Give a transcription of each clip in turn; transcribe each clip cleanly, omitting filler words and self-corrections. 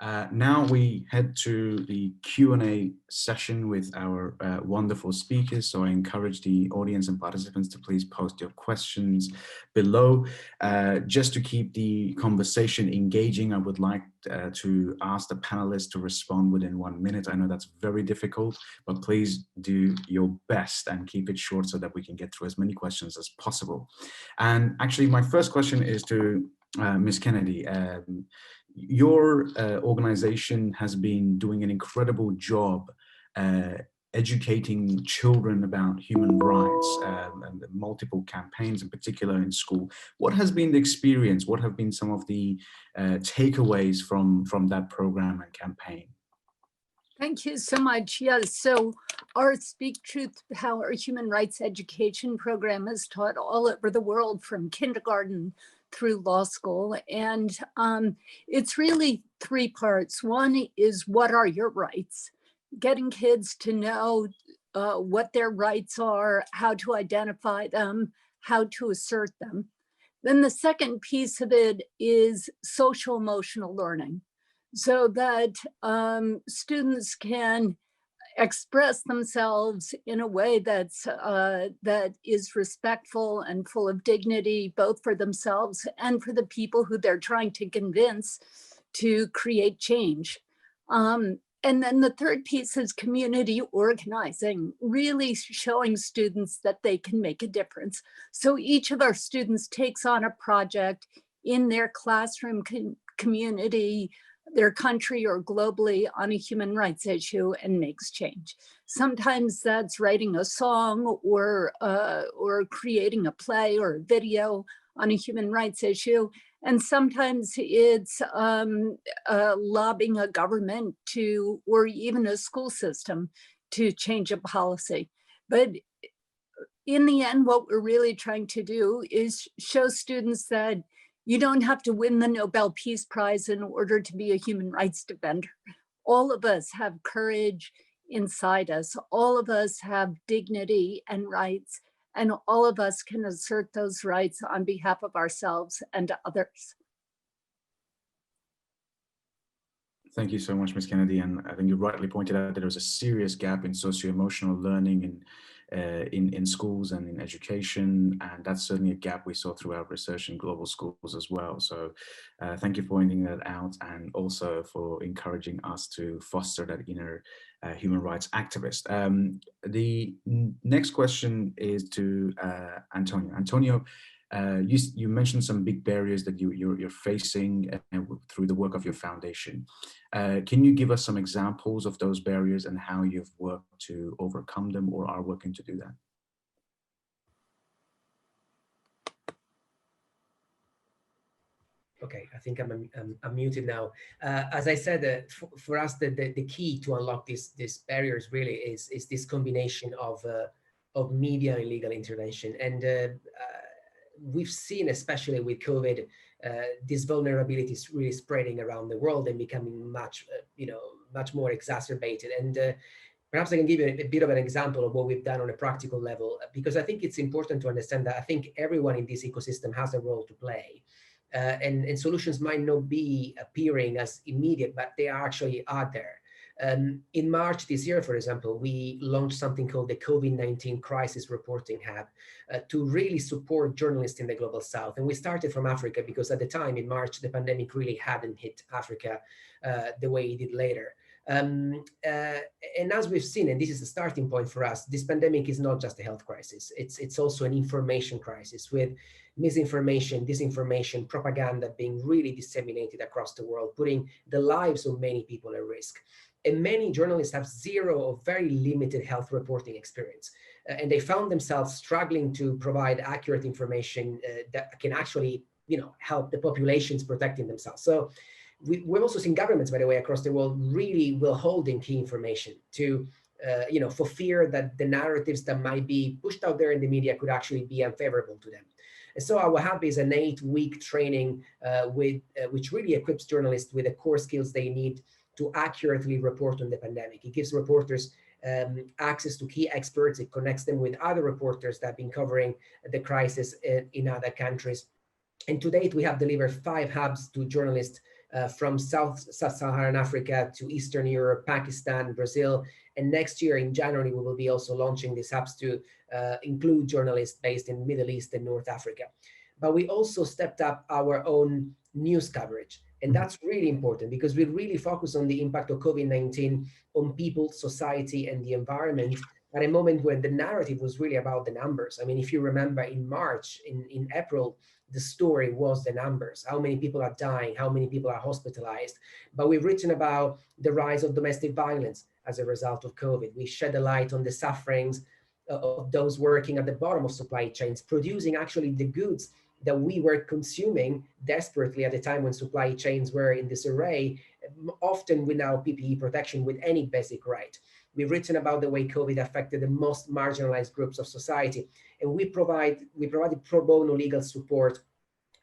Now we head to the Q&A session with our wonderful speakers. So I encourage the audience and participants to please post your questions below. Just to keep the conversation engaging, I would like to ask the panelists to respond within 1 minute. I know that's very difficult, but please do your best and keep it short so that we can get through as many questions as possible. And actually, my first question is to Ms. Kennedy. Your organization has been doing an incredible job educating children about human rights and multiple campaigns, in particular in school. What has been the experience? What have been some of the takeaways from that program and campaign? Thank you so much. Yes, so our Speak Truth Power human rights education program is taught all over the world from kindergarten through law school. And it's really 3 parts. One is, what are your rights? Getting kids to know what their rights are, how to identify them, how to assert them. Then the second piece of it is social emotional learning, so that students can express themselves in a way that is respectful and full of dignity, both for themselves and for the people who they're trying to convince to create change. And then the third piece is community organizing, really showing students that they can make a difference. So each of our students takes on a project in their classroom community, their country, or globally on a human rights issue and makes change. Sometimes that's writing a song or creating a play or a video on a human rights issue. And sometimes it's lobbying a government to, or even a school system to change a policy. But in the end, what we're really trying to do is show students that you don't have to win the Nobel Peace Prize in order to be a human rights defender. All of us have courage inside us. All of us have dignity and rights, and all of us can assert those rights on behalf of ourselves and others. Thank you so much, Ms. Kennedy. And I think you rightly pointed out that there was a serious gap in socio-emotional learning in schools and in education. And that's certainly a gap we saw through our research in global schools as well. So thank you for pointing that out, and also for encouraging us to foster that inner human rights activist. The next question is to Antonio. Antonio, you mentioned some big barriers that you're facing through the work of your foundation. Can you give us some examples of those barriers and how you've worked to overcome them or are working to do that? Okay, I think I'm muted now. As I said, for us, the key to unlock these barriers really is this combination of media and legal intervention. And we've seen, especially with COVID, this vulnerability is really spreading around the world and becoming much more exacerbated. And perhaps I can give you a bit of an example of what we've done on a practical level, because I think it's important to understand that I think everyone in this ecosystem has a role to play. And solutions might not be appearing as immediate, but they are actually out there. In March this year, for example, we launched something called the COVID-19 Crisis Reporting Hub to really support journalists in the Global South. And we started from Africa because at the time in March, the pandemic really hadn't hit Africa the way it did later. And as we've seen, and this is the starting point for us, this pandemic is not just a health crisis. It's also an information crisis, with misinformation, disinformation, propaganda being really disseminated across the world, putting the lives of many people at risk. And many journalists have zero or very limited health reporting experience. And they found themselves struggling to provide accurate information that can actually, help the populations protecting themselves. So we've also seen governments, by the way, across the world really withholding key information to, for fear that the narratives that might be pushed out there in the media could actually be unfavorable to them. And so our hub is an 8-week training which really equips journalists with the core skills they need to accurately report on the pandemic. It gives reporters access to key experts. It connects them with other reporters that have been covering the crisis in other countries. And to date, we have delivered 5 hubs to journalists from Sub-Saharan Africa to Eastern Europe, Pakistan, Brazil. And next year in January, we will be also launching these hubs to include journalists based in Middle East and North Africa. But we also stepped up our own news coverage. And that's really important because we really focus on the impact of COVID-19 on people, society, and the environment at a moment when the narrative was really about the numbers. I mean, if you remember in March, in April, the story was the numbers, how many people are dying, how many people are hospitalized. But we've written about the rise of domestic violence as a result of COVID. We shed a light on the sufferings of those working at the bottom of supply chains, producing actually the goods that we were consuming desperately at the time when supply chains were in disarray, often without PPE protection with any basic right. We've written about the way COVID affected the most marginalized groups of society, and we provided pro bono legal support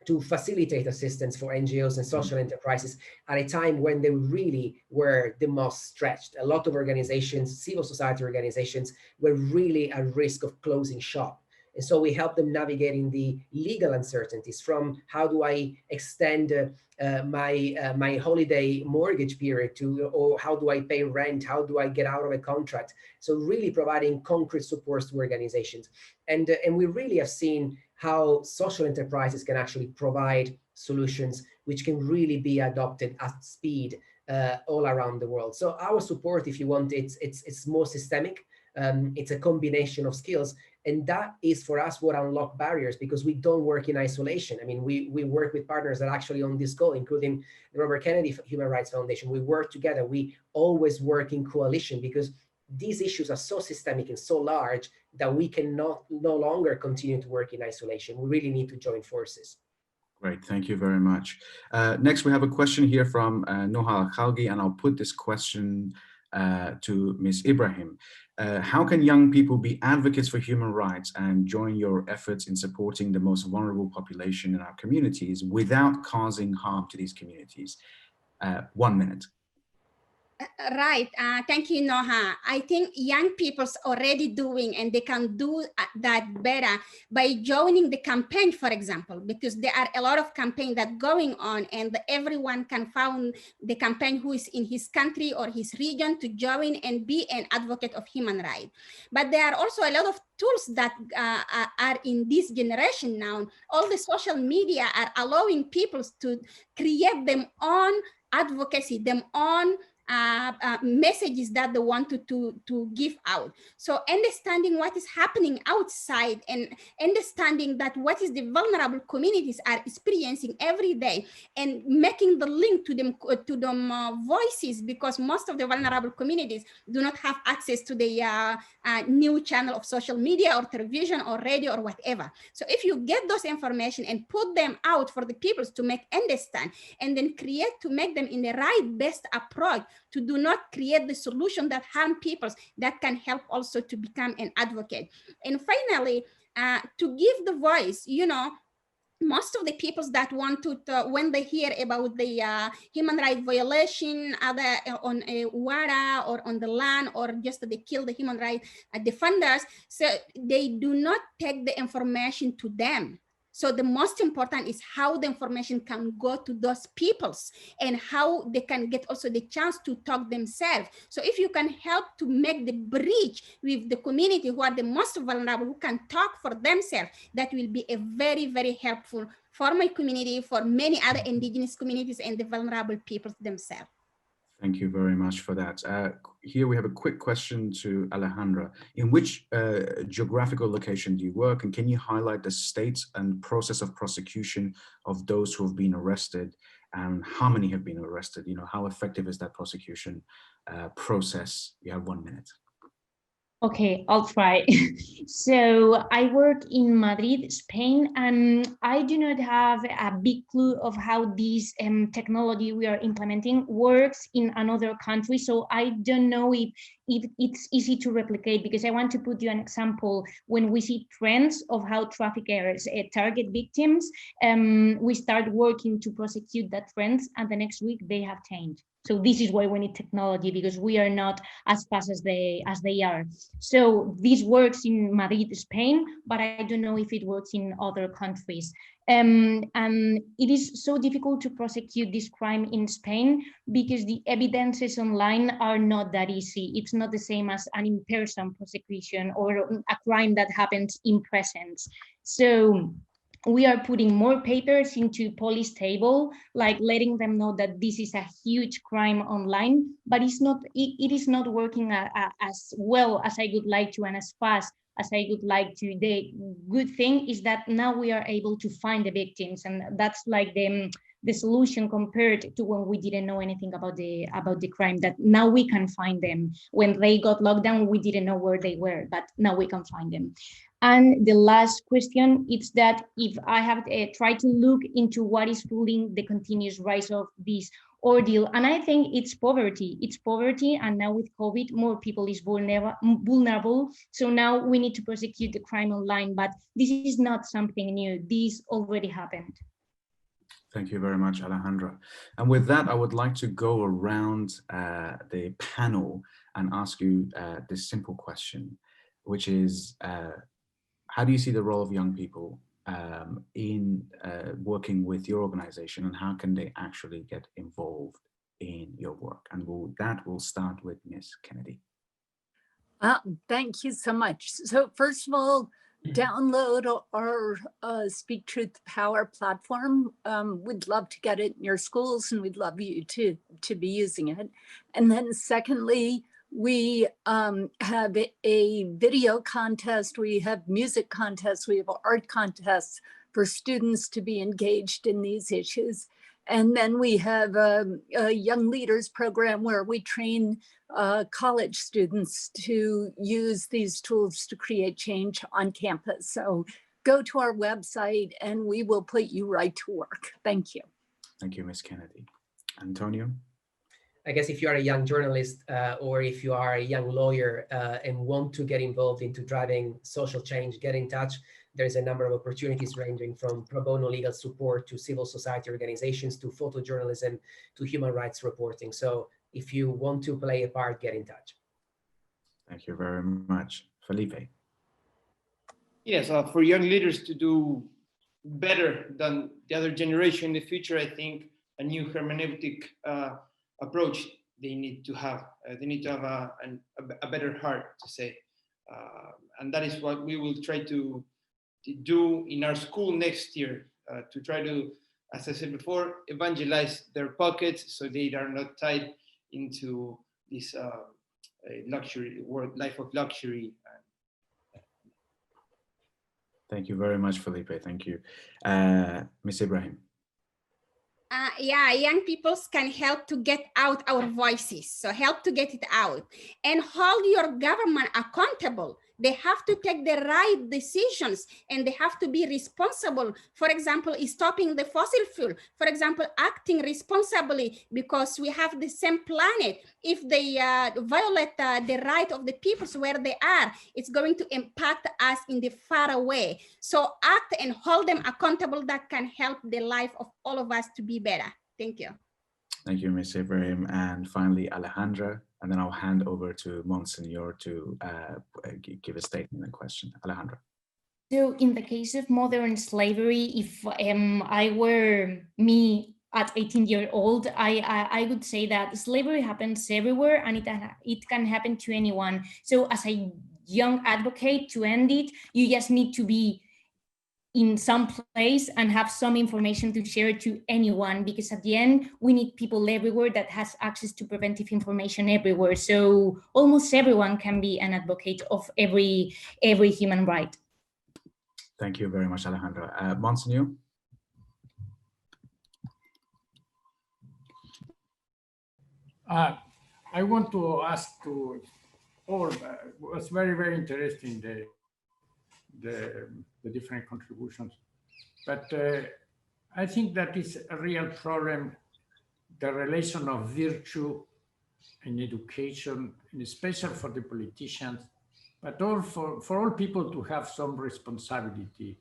to facilitate assistance for NGOs and social enterprises at a time when they really were the most stretched. A lot of organizations, civil society organizations, were really at risk of closing shop. And so we help them navigating the legal uncertainties from how do I extend my holiday mortgage period to, or how do I pay rent? How do I get out of a contract? So really providing concrete supports to organizations. And we really have seen how social enterprises can actually provide solutions which can really be adopted at speed all around the world. So our support, if you want, it's more systemic. It's a combination of skills. And that is for us what unlock barriers, because we don't work in isolation. I mean, we work with partners that are actually on this goal, including the Robert Kennedy Human Rights Foundation. We work together. We always work in coalition because these issues are so systemic and so large that we cannot no longer continue to work in isolation. We really need to join forces. Great, thank you very much. Next, we have a question here from Noha Khalgi, and I'll put this question to Ms. Ibrahim. How can young people be advocates for human rights and join your efforts in supporting the most vulnerable population in our communities without causing harm to these communities? 1 minute. Right. Thank you, Noha. I think young people's already doing, and they can do that better by joining the campaign, for example, because there are a lot of campaigns that going on, and everyone can find the campaign who is in his country or his region to join and be an advocate of human rights. But there are also a lot of tools that are in this generation now. All the social media are allowing people to create their own advocacy, their own messages that they want to give out. So understanding what is happening outside and understanding that what is the vulnerable communities are experiencing every day, and making the link to them voices, because most of the vulnerable communities do not have access to the new channel of social media or television or radio or whatever. So if you get those information and put them out for the people to make understand, and then create to make them in the right best approach, to do not create the solution that harm people, that can help also to become an advocate. And finally, to give the voice, you know, most of the peoples that want to, when they hear about the human rights violation, either on water or on the land, or just they kill the human rights defenders, so they do not take the information to them. So the most important is how the information can go to those peoples, and how they can get also the chance to talk themselves. So if you can help to make the bridge with the community who are the most vulnerable, who can talk for themselves, that will be a very, very helpful for my community, for many other indigenous communities and the vulnerable peoples themselves. Thank you very much for that. Here we have a quick question to Alejandra. In which geographical location do you work, and can you highlight the state and process of prosecution of those who have been arrested, and how many have been arrested? You know, how effective is that prosecution process? You have 1 minute. Okay, I'll try. So I work in Madrid, Spain, and I do not have a big clue of how this technology we are implementing works in another country. So I don't know if it's easy to replicate, because I want to put you an example. When we see trends of how traffickers target victims, we start working to prosecute that trends, and the next week they have changed. So this is why we need technology, because we are not as fast as they are. So this works in Madrid, Spain, but I don't know if it works in other countries. And it is so difficult to prosecute this crime in Spain because the evidences online are not that easy. It's not the same as an in-person prosecution or a crime that happens in presence. So we are putting more papers into police table, like letting them know that this is a huge crime online, but it is not working as well as I would like to and as fast as I would like to. The good thing is that now we are able to find the victims, and that's like the solution compared to when we didn't know anything about the crime, that now we can find them. When they got locked down, we didn't know where they were, but now we can find them. And the last question is that if I have tried to look into what is fueling the continuous rise of this ordeal, and I think it's poverty. It's poverty, and now with COVID, more people is vulnerable. So now we need to prosecute the crime online, but this is not something new. This already happened. Thank you very much, Alejandra. And with that, I would like to go around the panel and ask you this simple question, which is, how do you see the role of young people in working with your organization, and how can they actually get involved in your work? And we'll start with Ms. Kennedy. Thank you so much. So first of all, download our Speak Truth Power platform. We'd love to get it in your schools, and we'd love you to be using it. And then secondly, we have a video contest, we have music contests, we have art contests for students to be engaged in these issues. And then we have a young leaders program where we train college students to use these tools to create change on campus. So go to our website and we will put you right to work. Thank you. Thank you, Ms. Kennedy. Antonio? I guess if you are a young journalist or if you are a young lawyer and want to get involved into driving social change, get in touch. There's a number of opportunities ranging from pro bono legal support to civil society organizations to photojournalism to human rights reporting. So if you want to play a part, get in touch. Thank you very much. Felipe? Yes, for young leaders to do better than the other generation in the future, I think a new hermeneutic approach they need to have. They need to have a better heart, to say. And that is what we will try to do in our school next year, to try to, as I said before, evangelize their pockets so they are not tied into this luxury world, life of luxury. Thank you very much, Felipe. Thank you. Ms. Ibrahim? Yeah, young people can help to get out our voices. So help to get it out and hold your government accountable. They have to take the right decisions and they have to be responsible. For example, stopping the fossil fuel. For example, acting responsibly because we have the same planet. If they violate the right of the peoples where they are, it's going to impact us in the far away. So act and hold them accountable. That can help the life of all of us to be better. Thank you. Thank you, Ms. Ibrahim. And finally, Alejandra, and then I'll hand over to Monsignor to give a statement and question. Alejandra. So in the case of modern slavery, if I were me at 18 years old, I would say that slavery happens everywhere and it can happen to anyone. So as a young advocate to end it, you just need to be in some place and have some information to share to anyone, because at the end, we need people everywhere that has access to preventive information everywhere. So almost everyone can be an advocate of every human right. Thank you very much, Alejandra. Monsignor? I want to ask to all, it was very, very interesting, the different contributions. But I think that is a real problem, the relation of virtue and education, and especially for the politicians, but also for all people to have some responsibility.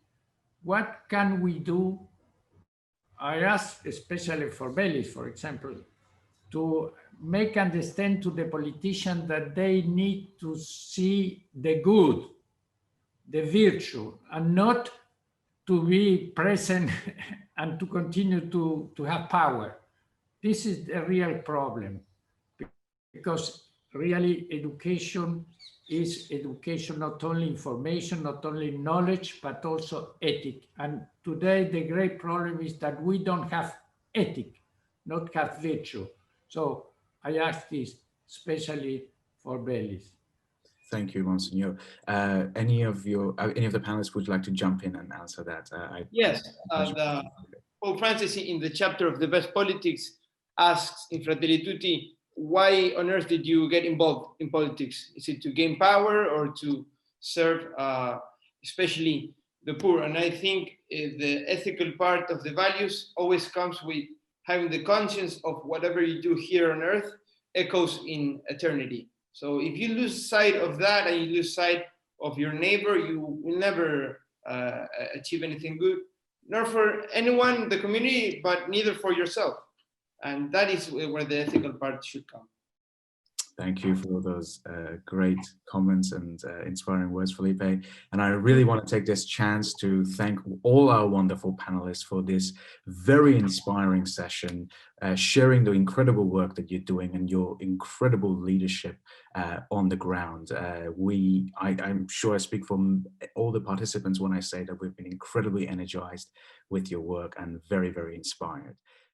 What can we do? I ask especially for Belis, for example, to make understand to the politician that they need to see the good, the virtue, and not to be present and to continue to have power. This is a real problem, because really education is education, not only information, not only knowledge, but also ethic. And today the great problem is that we don't have ethic, not have virtue. So I ask this especially for Belis. Thank you, Monsignor. Any of the panelists would like to jump in and answer that? Yes, Pope Francis in the chapter of the best politics asks in Fratelli Tutti, why on earth did you get involved in politics? Is it to gain power or to serve, especially the poor? And I think the ethical part of the values always comes with having the conscience of whatever you do here on earth echoes in eternity. So if you lose sight of that and you lose sight of your neighbor, you will never achieve anything good, nor for anyone in the community, but neither for yourself. And that is where the ethical part should come. Thank you for those great comments and inspiring words, Felipe. And I really want to take this chance to thank all our wonderful panelists for this very inspiring session, sharing the incredible work that you're doing and your incredible leadership on the ground. I'm sure I speak for all the participants when I say that we've been incredibly energized with your work and very, very inspired.